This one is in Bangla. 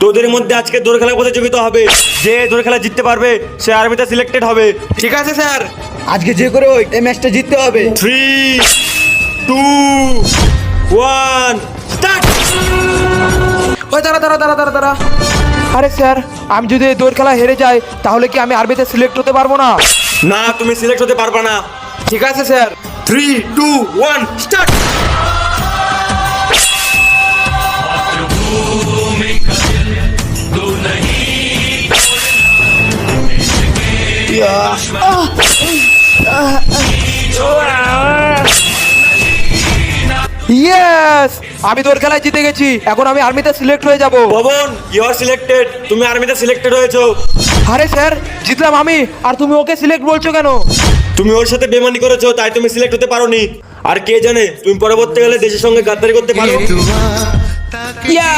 তোদের মধ্যে আজকে দৌড় খেলা প্রতিযোগিতা হবে, যে দৌড় খেলা জিততে পারবে সে আর্মিতে সিলেক্টেড হবে। ঠিক আছে স্যার। আজকে যে করে হোক এই ম্যাচটা জিততে হবে। 3, 2, 1 স্টার্ট। ওই দাঁড়া। আরে স্যার, আমি যদি এই দৌড় খেলা হেরে যাই তাহলে কি আমি আর্মিতে সিলেক্ট হতে পারবো না? না, তুমি সিলেক্ট হতে পারবে না। ঠিক আছে স্যার। 3, 2, 1 স্টার্ট। ইয়েস, আমি দৌড় খেলায় জিতে গেছি। এখন আমি আর্মিতে সিলেক্ট হয়ে যাব। Pawan, you are selected. তুমি আর্মিতে সিলেক্টেড হয়েছো। আরে স্যার, জিতলাম আমি, আর তুমি ওকে সিলেক্ট বলছো কেন? তুমি ওর সাথে বেমানি করেছো, তাই তুমি সিলেক্ট হতে পারোনি। আর কে জানে তুমি পরবর্তীকালে দেশের সঙ্গে গাদ্দারি করতে পারো। ইয়া